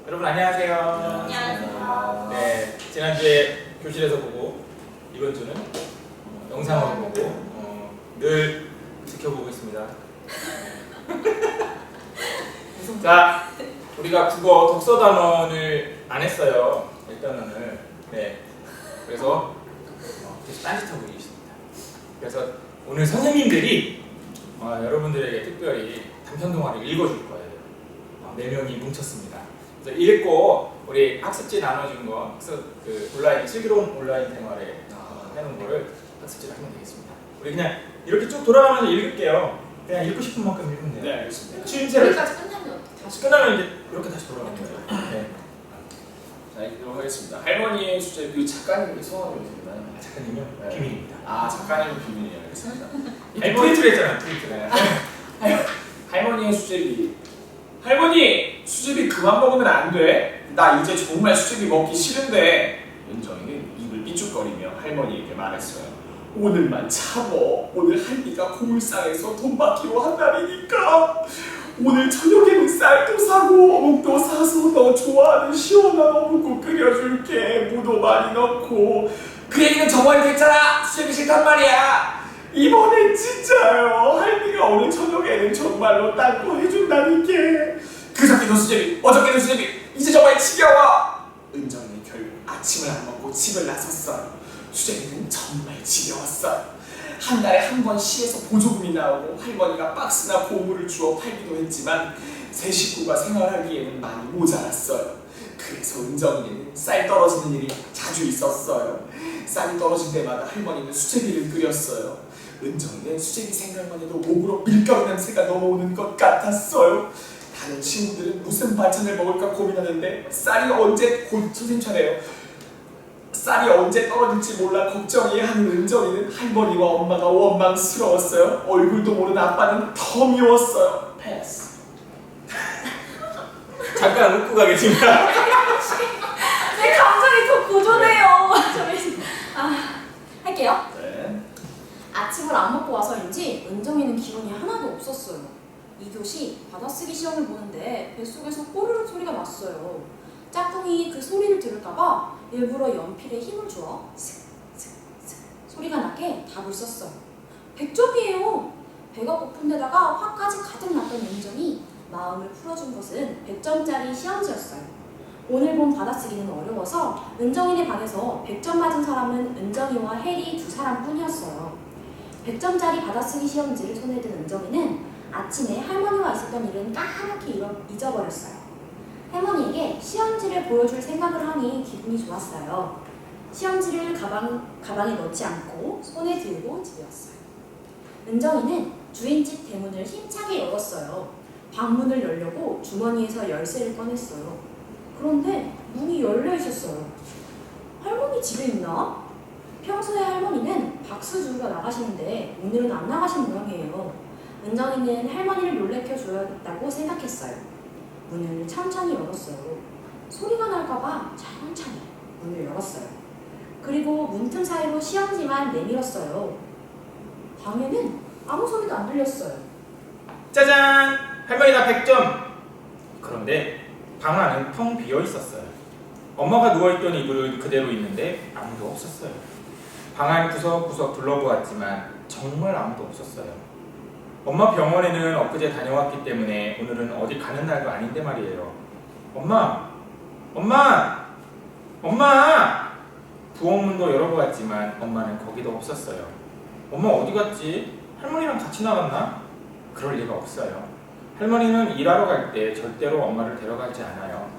여러분 안녕하세요. 안녕하세요. 네, 지난주에 교실에서 보고 이번 주는 영상으로 보고 늘 지켜보고 있습니다. 자, 우리가 국어 독서 단원을 안 했어요. 일단 오늘. 네, 그래서 계속 딴짓하고 계십니다. 그래서 오늘 선생님들이 여러분들에게 특별히 단편 동화를 읽어줄 거예요. 4명이 뭉쳤습니다. 그래서 읽고 우리 학습지 나눠준 거, 그 온라인 슬기로운 온라인 생활에 해놓은 거를 학습지를 하면 되겠습니다. 우리 그냥 이렇게 쭉 돌아가면서 읽을게요. 그냥 읽고 싶은 만큼 읽으면 돼요. 네, 알겠습니다. 추임새를 여기까지 끝나면 어떡해? 다시 끝나면 이제 이렇게 다시 돌아가는 거예요. 네. 자, 읽도록 하겠습니다. 할머니의 수제, 그 작가님의 성함이 어떻게 되나요? 작가님은 네. 비밀입니다. 아, 작가님은 비밀이에요. 알겠습니다. 아니, 트위트를 했잖아요. 트위트. 네. 할머니의 수제비. 할머니, 수제비 그만 먹으면 안 돼. 나 이제 정말 수제비 먹기 싫은데. 은정이는 입을 삐죽거리며 할머니에게 말했어요. 오늘만 참어. 오늘 할미가 고물상에서 돈 받기로 한 날이니까. 오늘 저녁에는 쌀도 사고 어묵도 사서 너 좋아하는 시원한 어묵국 끓여줄게. 무도 많이 넣고. 그 얘기는 저번에도 했잖아. 수제비 싫단 말이야. 이번엔 진짜요. 할미가 오늘 저녁에는 정말로 딴 거 해준다니까. 그저께도 수제비, 어저께도 수제비. 이제 정말 지겨워. 은정이는 결국 아침을 안 먹고 집을 나섰어요. 수제비는 정말 지겨웠어요. 한 달에 한 번 시에서 보조금이 나오고 할머니가 박스나 고무를 주어 팔기도 했지만 세 식구가 생활하기에는 많이 모자랐어요. 그래서 은정이는 쌀 떨어지는 일이 자주 있었어요. 쌀이 떨어질 때마다 할머니는 수제비를 끓였어요. 은정이는 수제비 생각만 해도 목으로 밀가루 냄새가 넘어오는 것 같았어요. 다른 친구들은 무슨 반찬을 먹을까 고민하는데 쌀이 언제 곧 선생님 차례요. 쌀이 언제 떨어질지 몰라 걱정이 하는 은정이는 할머니와 엄마가 원망스러웠어요. 얼굴도 모르는 아빠는 더 미웠어요. 패스. 잠깐 웃고 가겠습니다. 내 감정이 더 고조돼요. 할게요. 네. 아침을 안 먹고 와서인지 은정이는 기운이 하나도 없었어요. 2교시 받아쓰기 시험을 보는데 뱃속에서 꼬르륵 소리가 났어요. 짝꿍이 그 소리를 들을까봐 일부러 연필에 힘을 주어 슥슥슥 소리가 나게 답을 썼어요. 100점이에요. 배가 고픈 데다가 화까지 가득 났던 은정이 마음을 풀어준 것은 100점짜리 시험지였어요. 오늘 본 받아쓰기는 어려워서 은정이네 반에서 100점 맞은 사람은 은정이와 혜리 2사람뿐이었어요. 100점짜리 받아쓰기 시험지를 손에 든 은정이는 아침에 할머니와 있었던 일은 까맣게 잊어버렸어요. 할머니에게 시험지를 보여줄 생각을 하니 기분이 좋았어요. 시험지를 가방에 넣지 않고 손에 들고 집에 왔어요. 은정이는 주인집 대문을 힘차게 열었어요. 방문을 열려고 주머니에서 열쇠를 꺼냈어요. 그런데 문이 열려 있었어요. 할머니 집에 있나? 평소에 할머니는 박수 주우러 나가시는데 오늘은 안 나가신 모양이에요. 은정이는 할머니를 놀래켜 줘야겠다고 생각했어요. 문을 천천히 열었어요. 소리가 날까봐 천천히 문을 열었어요. 그리고 문틈 사이로 시험지만 내밀었어요. 방에는 아무 소리도 안 들렸어요. 짜잔! 할머니가 100점! 그런데 방 안은 텅 비어 있었어요. 엄마가 누워있던 이불은 그대로 있는데 아무도 없었어요. 방 안 구석구석 둘러보았지만 정말 아무도 없었어요. 엄마 병원에는 엊그제 다녀왔기 때문에 오늘은 어디 가는 날도 아닌데 말이에요. 엄마! 엄마! 엄마! 부엌문도 열어보았지만 엄마는 거기도 없었어요. 엄마 어디 갔지? 할머니랑 같이 나갔나? 그럴 리가 없어요. 할머니는 일하러 갈 때 절대로 엄마를 데려가지 않아요.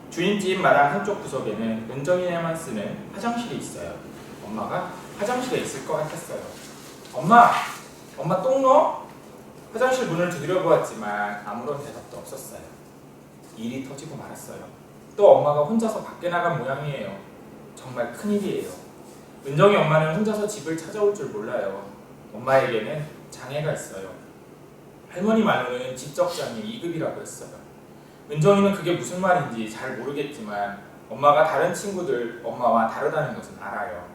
주인집 마당 한쪽 구석에는 은정이네만 쓰는 화장실이 있어요. 엄마가 화장실에 있을 것 같았어요. 엄마! 엄마 똥 넣어? 화장실 문을 두드려 보았지만 아무런 대답도 없었어요. 일이 터지고 말았어요. 또 엄마가 혼자서 밖에 나간 모양이에요. 정말 큰일이에요. 은정이 엄마는 혼자서 집을 찾아올 줄 몰라요. 엄마에게는 장애가 있어요. 할머니 말로는 지적장애 2급이라고 했어요. 은정이는 그게 무슨 말인지 잘 모르겠지만 엄마가 다른 친구들 엄마와 다르다는 것은 알아요.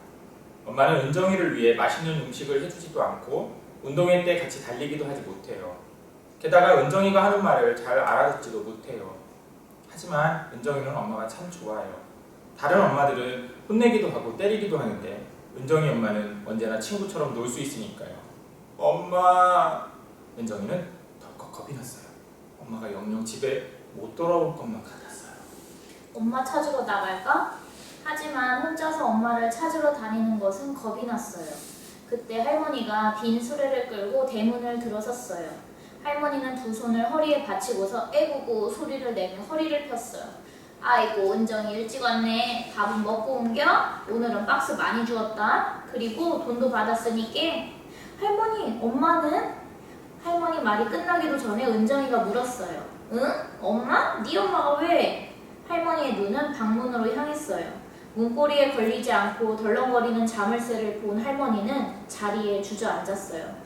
엄마는 은정이를 위해 맛있는 음식을 해주지도 않고 운동회 때 같이 달리기도 하지 못해요. 게다가 은정이가 하는 말을 잘 알아듣지도 못해요. 하지만 은정이는 엄마가 참 좋아해요. 다른 엄마들은 혼내기도 하고 때리기도 하는데 은정이 엄마는 언제나 친구처럼 놀 수 있으니까요. 엄마! 은정이는 덜컥 겁이 났어요. 엄마가 영영 집에 못 돌아올 것만 같았어요. 엄마 찾으러 나갈까? 하지만 혼자서 엄마를 찾으러 다니는 것은 겁이 났어요. 그때 할머니가 빈 수레를 끌고 대문을 들어섰어요. 할머니는 두 손을 허리에 받치고서 애구구 소리를 내며 허리를 폈어요. 아이고 은정이 일찍 왔네. 밥은 먹고 옮겨? 오늘은 박스 많이 주었다. 그리고 돈도 받았으니까. 할머니, 엄마는? 할머니 말이 끝나기도 전에 은정이가 물었어요. 응? 엄마? 네 엄마가 왜? 할머니의 눈은 방문으로 향했어요. 문고리에 걸리지 않고 덜렁거리는 자물쇠를 본 할머니는 자리에 주저앉았어요.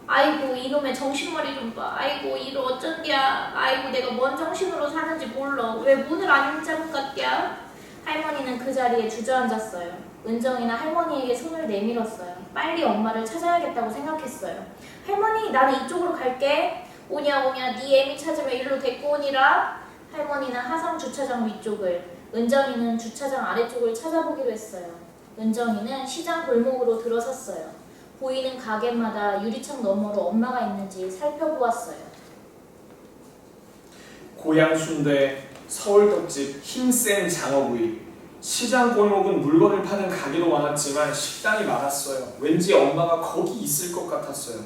아이고 이놈의 정신머리 좀 봐. 아이고 이로 어쩐디야. 아이고 내가 뭔 정신으로 사는지 몰라. 왜 문을 안 열자는 같냐. 할머니는 그 자리에 주저앉았어요. 은정이는 할머니에게 손을 내밀었어요. 빨리 엄마를 찾아야겠다고 생각했어요. 할머니 나는 이쪽으로 갈게. 오냐 오냐 네 애미 찾으면 일로 데리고 오니라. 할머니는 하상 주차장 위쪽을, 은정이는 주차장 아래쪽을 찾아보기로 했어요. 은정이는 시장 골목으로 들어섰어요. 보이는 가게마다 유리창 너머로 엄마가 있는지 살펴보았어요. 고향 순대, 서울 떡집, 힘센 장어구이. 시장 골목은 물건을 파는 가게도 많았지만 식당이 많았어요. 왠지 엄마가 거기 있을 것 같았어요.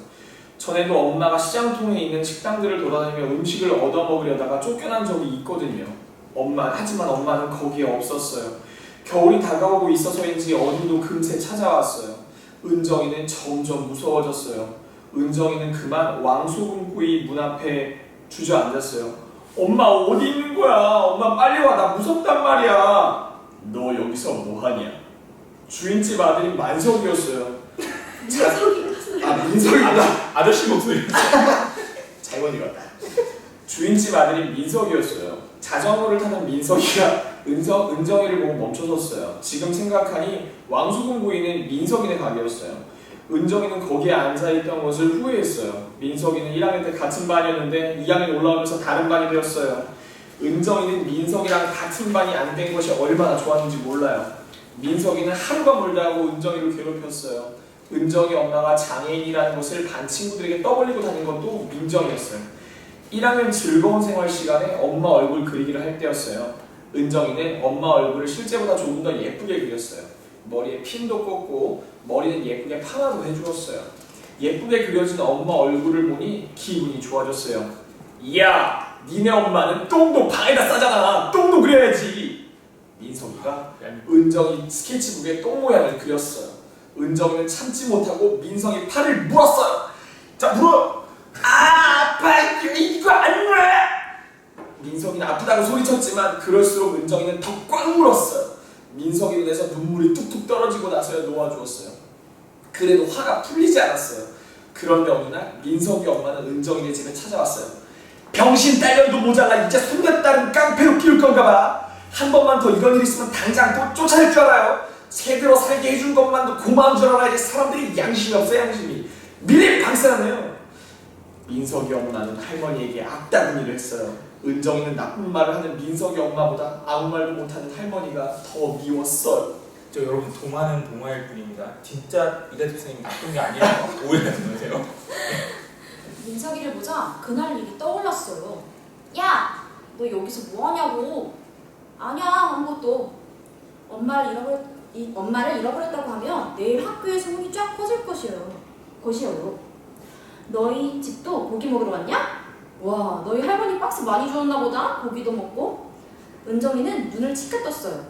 전에도 엄마가 시장통에 있는 식당들을 돌아다니며 음식을 얻어먹으려다가 쫓겨난 적이 있거든요. 하지만 엄마는 거기에 없었어요. 겨울이 다가오고 있어서인지 어둠도 금세 찾아왔어요. 은정이는 점점 무서워졌어요. 은정이는 그만 왕소금구이 문 앞에 주저앉았어요. 엄마 어디 있는 거야? 엄마 빨리 와. 나 무섭단 말이야. 너 여기서 뭐하냐? 주인집 아들인 만석이었어요. 민석이구나. 아저씨 목소리. 잘못 읽었다. 주인집 아들인 민석이었어요. 자전거를 타는 민석이가 은정이를 보고 멈춰섰어요. 지금 생각하니 왕소금 구이는 민석이네 가게였어요. 은정이는 거기에 앉아있던 것을 후회했어요. 민석이는 1학년 때 같은 반이었는데 2학년 올라오면서 다른 반이 되었어요. 은정이는 민석이랑 같은 반이 안 된 것이 얼마나 좋았는지 몰라요. 민석이는 하루가 멀다 하고 은정이를 괴롭혔어요. 은정이 엄마가 장애인이라는 것을 반 친구들에게 떠벌리고 다닌 것도 민정이었어요. 1학년 즐거운 생활 시간에 엄마 얼굴 그리기를 할 때였어요. 은정이는 엄마 얼굴을 실제보다 조금 더 예쁘게 그렸어요. 머리에 핀도 꽂고 머리는 예쁘게 파마도 해주었어요. 예쁘게 그려진 엄마 얼굴을 보니 기분이 좋아졌어요. 이야, 니네 엄마는 똥도 방에다 싸잖아. 똥도 그려야지. 민석이가 은정이 스케치북에 똥 모양을 그렸어요. 은정이는 참지 못하고 민석이 팔을 물었어요. 자, 물어! 아파! 이거 안 물어! 민석이는 아프다고 소리쳤지만 그럴수록 은정이는 더 꽉 물었어요. 민석이 눈에서 눈물이 뚝뚝 떨어지고 나서야 놓아주었어요. 그래도 화가 풀리지 않았어요. 그런데 어느 날 민석이 엄마는 은정이네 집에 찾아왔어요. 병신 딸년도 모자라. 이제 손녀딸은 깡패로 키울 건가 봐. 한 번만 더 이런 일 있으면 당장 또 쫓아낼 줄 알아요. 새들어 살게 해준 것만도 고마운 줄 알아야지. 사람들이 양심이 없어. 양심이 미리 방사하네요. 민석이 엄마는 할머니에게 악다구니를 했어요. 은정이는 나쁜 말을 하는 민석이 엄마보다 아무 말도 못하는 할머니가 더 미웠어요. 저 여러분 동화는 동화일 뿐입니다. 진짜 이대표 선생님 나쁜 게 아니에요. 오해하지 마세요. 민석이를 보자 그날 일이 떠올랐어요. 야! 너 여기서 뭐하냐고. 아니야 아무것도. 엄마를 잃어버렸다고 하면 내일 학교에 소문이 쫙 퍼질 것이에요. 너희 집도 고기 먹으러 왔냐? 와, 너희 할머니 박스 많이 주었나 보다. 고기도 먹고. 은정이는 눈을 치켜 떴어요.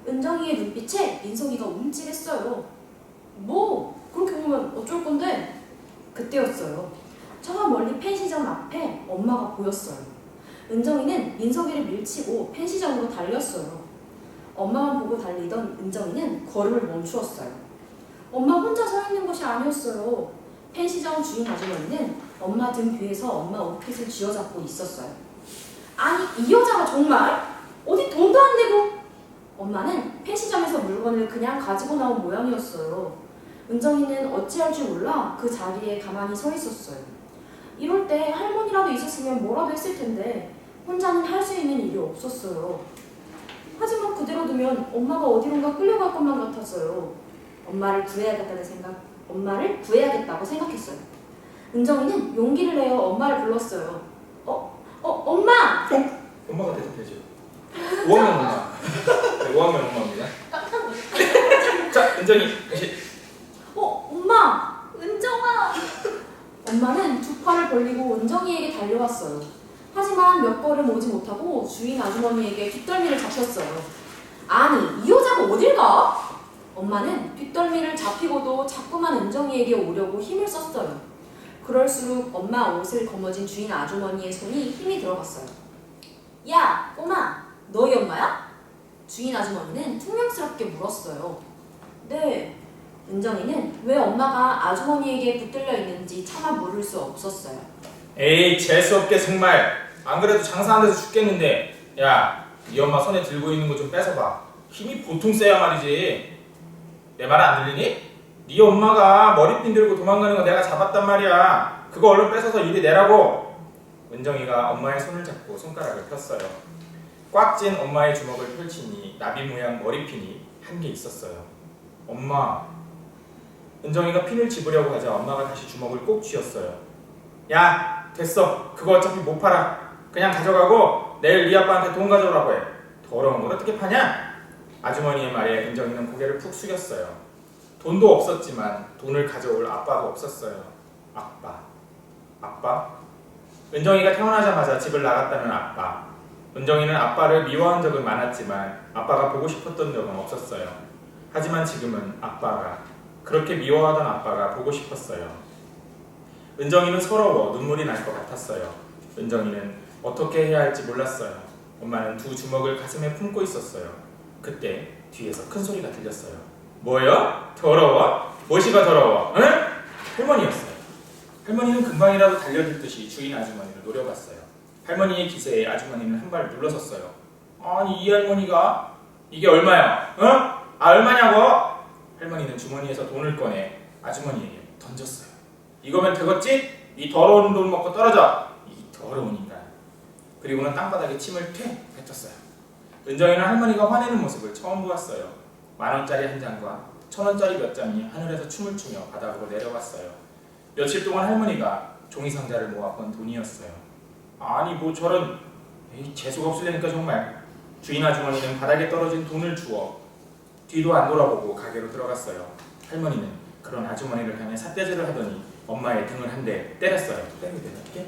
은정이의 눈빛에 민석이가 움찔했어요. 뭐? 그렇게 보면 어쩔 건데? 그때였어요. 저 멀리 펜시점 앞에 엄마가 보였어요. 은정이는 민석이를 밀치고 펜시점으로 달렸어요. 엄마만 보고 달리던 은정이는 걸음을 멈추었어요. 엄마 혼자 서 있는 것이 아니었어요. 펜시점 주인 아주머니는 엄마 등 뒤에서 엄마 옷깃을 쥐어잡고 있었어요. 아니 이 여자가 정말? 어디 돈도 안 내고. 엄마는 펜시점에서 물건을 그냥 가지고 나온 모양이었어요. 은정이는 어찌할 줄 몰라 그 자리에 가만히 서 있었어요. 이럴 때 할머니라도 있었으면 뭐라도 했을 텐데 혼자는 할 수 있는 일이 없었어요. 하지만 그대로 두면 엄마가 어디론가 끌려갈 것만 같았어요. 엄마를 구해야겠다고 생각했어요. 은정이는 용기를 내어 엄마를 불렀어요. 엄마! 엄마가 대답해줘. 5학년 엄마. 네, 5학년 엄마입니다. 깜짝 놀랐어요. 자, 은정이 다시. 엄마! 은정아! 엄마는 두 팔을 벌리고 은정이에게 달려왔어요. 하지만 몇 걸음 오지 못하고 주인 아주머니에게 뒷덜미를 잡혔어요. 아니, 이 여자가 어딜 가? 엄마는 뒷덜미를 잡히고도 자꾸만 은정이에게 오려고 힘을 썼어요. 그럴수록 엄마 옷을 거머쥔 주인 아주머니의 손이 힘이 들어갔어요. 야, 꼬마, 너희 엄마야? 주인 아주머니는 퉁명스럽게 물었어요. 네. 은정이는 왜 엄마가 아주머니에게 붙들려 있는지 차마 모를 수 없었어요. 에이, 재수없게 정말. 안 그래도 장사 안 돼서 죽겠는데. 야, 네 엄마 손에 들고 있는 거 좀 뺏어봐. 힘이 보통 세야 말이지. 내 말 안 들리니? 네 엄마가 머리핀 들고 도망가는 거 내가 잡았단 말이야. 그거 얼른 뺏어서 이리 내라고. 은정이가 엄마의 손을 잡고 손가락을 폈어요. 꽉 찐 엄마의 주먹을 펼치니 나비 모양 머리핀이 한 개 있었어요. 엄마. 은정이가 핀을 집으려고 하자 엄마가 다시 주먹을 꼭 쥐었어요. 야, 됐어. 그거 어차피 못 팔아. 그냥 가져가고 내일 네 아빠한테 돈 가져오라고 해. 더러운 걸 어떻게 파냐? 아주머니의 말에 은정이는 고개를 푹 숙였어요. 돈도 없었지만 돈을 가져올 아빠도 없었어요. 아빠? 은정이가 태어나자마자 집을 나갔다는 아빠. 은정이는 아빠를 미워한 적은 많았지만 아빠가 보고 싶었던 적은 없었어요. 하지만 지금은 그렇게 미워하던 아빠가 보고 싶었어요. 은정이는 서러워 눈물이 날 것 같았어요. 은정이는 어떻게 해야 할지 몰랐어요. 엄마는 두 주먹을 가슴에 품고 있었어요. 그때 뒤에서 큰 소리가 들렸어요. 뭐요? 더러워? 무엇이가 더러워? 응? 할머니였어요. 할머니는 금방이라도 달려들듯이 주인 아주머니를 노려봤어요. 할머니의 기세에 아주머니는 한 발 물러섰어요. 아니, 이 할머니가? 이게 얼마야? 응? 얼마냐고? 할머니는 주머니에서 돈을 꺼내 아주머니에게 던졌어요. 이거면 되겠지? 이 더러운 돈 먹고 떨어져! 이 더러운 인간. 그리고는 땅바닥에 침을 퇴 뱉었어요. 은정이는 할머니가 화내는 모습을 처음 보았어요. 10,000원짜리 한 장과 1,000원짜리 몇 장이 하늘에서 춤을 추며 바닥으로 내려왔어요. 며칠 동안 할머니가 종이상자를 모아본 돈이었어요. 아니, 뭐 저런 재수가 없으려니까 정말. 주인 아주머니는 바닥에 떨어진 돈을 주워 뒤도 안 돌아보고 가게로 들어갔어요. 할머니는 그런 아주머니를 향해 삿대질을 하더니 엄마의 등을 한 대 때렸어요. 때리면 되나? 네.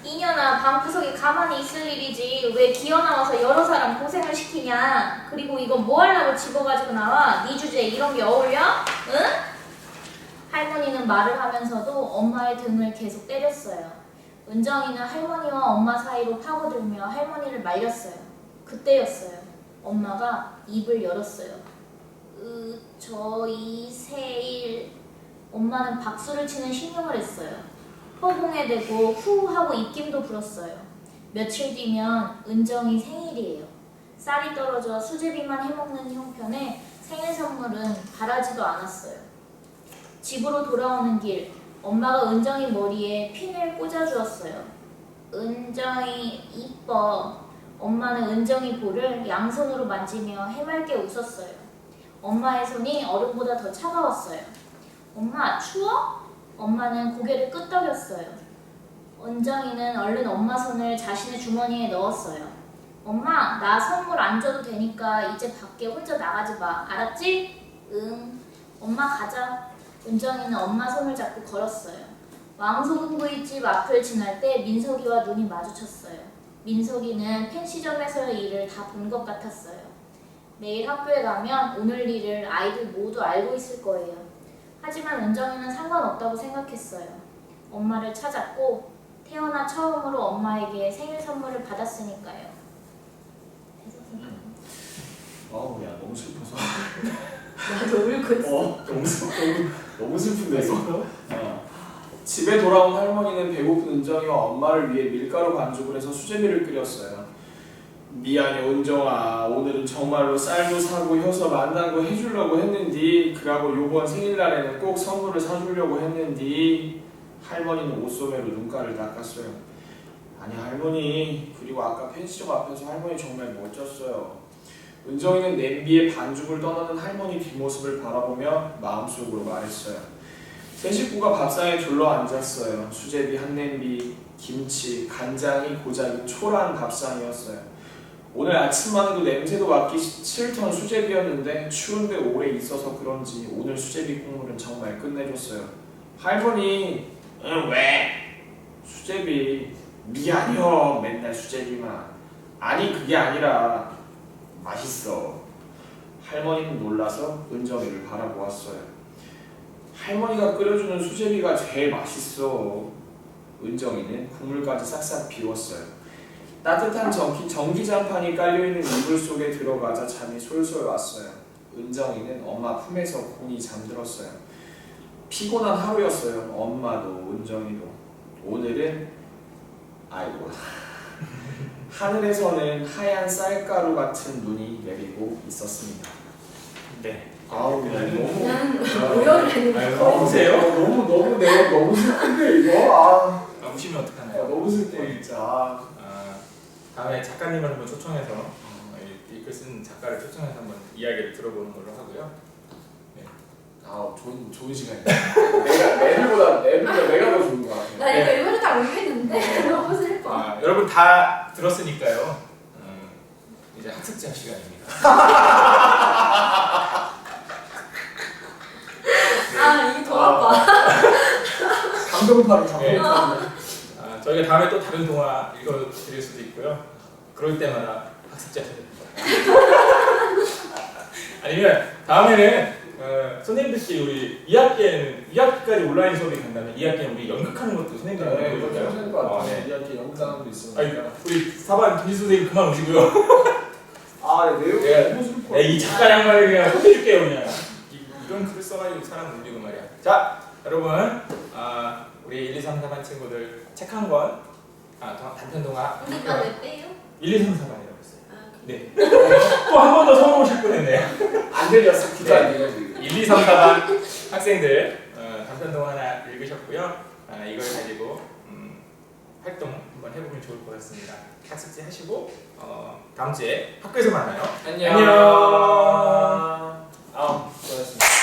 이년아, 방구석에 가만히 있을 일이지 왜 기어나와서 여러 사람 고생을 시키냐. 그리고 이건 뭐 하려고 집어가지고 나와? 네 주제에 이런 게 어울려? 응? 할머니는 말을 하면서도 엄마의 등을 계속 때렸어요. 은정이는 할머니와 엄마 사이로 파고들며 할머니를 말렸어요. 그때였어요. 엄마가 입을 열었어요. 저희 세일. 엄마는 박수를 치는 신용을 했어요. 허공에 대고 후 하고 입김도 불었어요. 며칠 뒤면 은정이 생일이에요. 쌀이 떨어져 수제비만 해먹는 형편에 생일 선물은 바라지도 않았어요. 집으로 돌아오는 길, 엄마가 은정이 머리에 핀을 꽂아주었어요. 은정이 이뻐. 엄마는 은정이 볼을 양손으로 만지며 해맑게 웃었어요. 엄마의 손이 얼음보다 더 차가웠어요. 엄마, 추워? 엄마는 고개를 끄덕였어요. 은정이는 얼른 엄마 손을 자신의 주머니에 넣었어요. 엄마, 나 선물 안 줘도 되니까 이제 밖에 혼자 나가지 마. 알았지? 응. 엄마 가자. 은정이는 엄마 손을 잡고 걸었어요. 왕소금구이집 앞을 지날 때 민석이와 눈이 마주쳤어요. 민석이는 펜시점에서의 일을 다 본 것 같았어요. 매일 학교에 가면 오늘 일을 아이들 모두 알고 있을 거예요. 하지만 은정이는 상관없다고 생각했어요. 엄마를 찾았고 태어나 처음으로 엄마에게 생일 선물을 받았으니까요. 어우, 야, 너무 슬퍼서. 나도 울고 있어. 너무 슬픈데 이거. 집에 돌아온 할머니는 배고픈 은정이와 엄마를 위해 밀가루 반죽을 해서 수제비를 끓였어요. 미안해 은정아, 오늘은 정말로 쌀도 사고 혀서 만난 거 해주려고 했는디, 그러고 요번 생일날에는 꼭 선물을 사주려고 했는디. 할머니는 옷소매로 눈가를 닦았어요. 아니 할머니, 그리고 아까 펜시점 앞에서 할머니 정말 멋졌어요. 은정이는 냄비에 반죽을 떠나는 할머니 뒷모습을 바라보며 마음속으로 말했어요. 세 식구가 밥상에 둘러앉았어요. 수제비 한 냄비, 김치, 간장이 고작인 초라한 밥상이었어요. 오늘 아침만 해도 냄새도 맡기 싫던 수제비였는데 추운데 오래 있어서 그런지 오늘 수제비 국물은 정말 끝내줬어요. 할머니, 응, 왜? 수제비. 미안해요. 맨날 수제비만. 아니 그게 아니라 맛있어. 할머니는 놀라서 은정이를 바라보았어요. 할머니가 끓여주는 수제비가 제일 맛있어. 은정이는 국물까지 싹싹 비웠어요. 따뜻한 전기장판이 깔려있는 이불 속에 들어가자 잠이 솔솔 왔어요. 은정이는 엄마 품에서 곤히 잠들었어요. 피곤한 하루였어요. 엄마도 은정이도. 오늘은 아이고 하늘에서는 하얀 쌀가루 같은 눈이 내리고 있었습니다. 네. 아우 너무 그냥 오열을 했는데 아유, 거의 보세요. 너무 내가 너무 슬픈데 이거 우시면 어떡하나요? 너무 슬퍼 진짜. 다음에 작가님을 한번 초청해서 이 글 쓴 작가를 초청해서 한번 이야기를 들어보는 걸로 하고요. 좋은 시간이야. 내가 내가 더 좋은 것 같아. 나 이거 일본에 다 올리겠는데 너무 슬퍼. 여러분 다 들었으니까요. 이제 학습자 시간입니다. 이게 더 아파. 감동파로 네. 감동파. 저희가 다음에 또 다른 동화 읽어드릴 수도 있고요. 그럴 때마다 학습자 시간입니다. 아니면 다음에는 선생님들끼리 우리 2학기까지 온라인 수업이 간다면 2학기는 우리 연극하는 것도 선생님들하고 네, 해볼까요? 네. 이렇게 연극장도 있으니까. 우리 4반 김지 선생님 그만 오시고요. 내용이 네. 너무 슬퍼. 이 작가 양말을 그냥 혼내줄게요 그냥. 이런 글을 써가지고 사람 울리고 말이야. 자 여러분 우리 1, 2, 3, 4반 친구들 책 한 권 단편 동화 우리가 왜 빼요? 1, 2, 3, 4반이라고 했어요. 네. 또 한 번 더 성공 오실 뻔했네. 안 들렸어. 기도 안 들려. 1, 2, 3, 4반 학생들 단편 동화 하나 읽으셨고요. 이걸 가지고 활동 한번 해보면 좋을 것 같습니다. 학습지 하시고 다음 주에 학교에서 만나요. 안녕.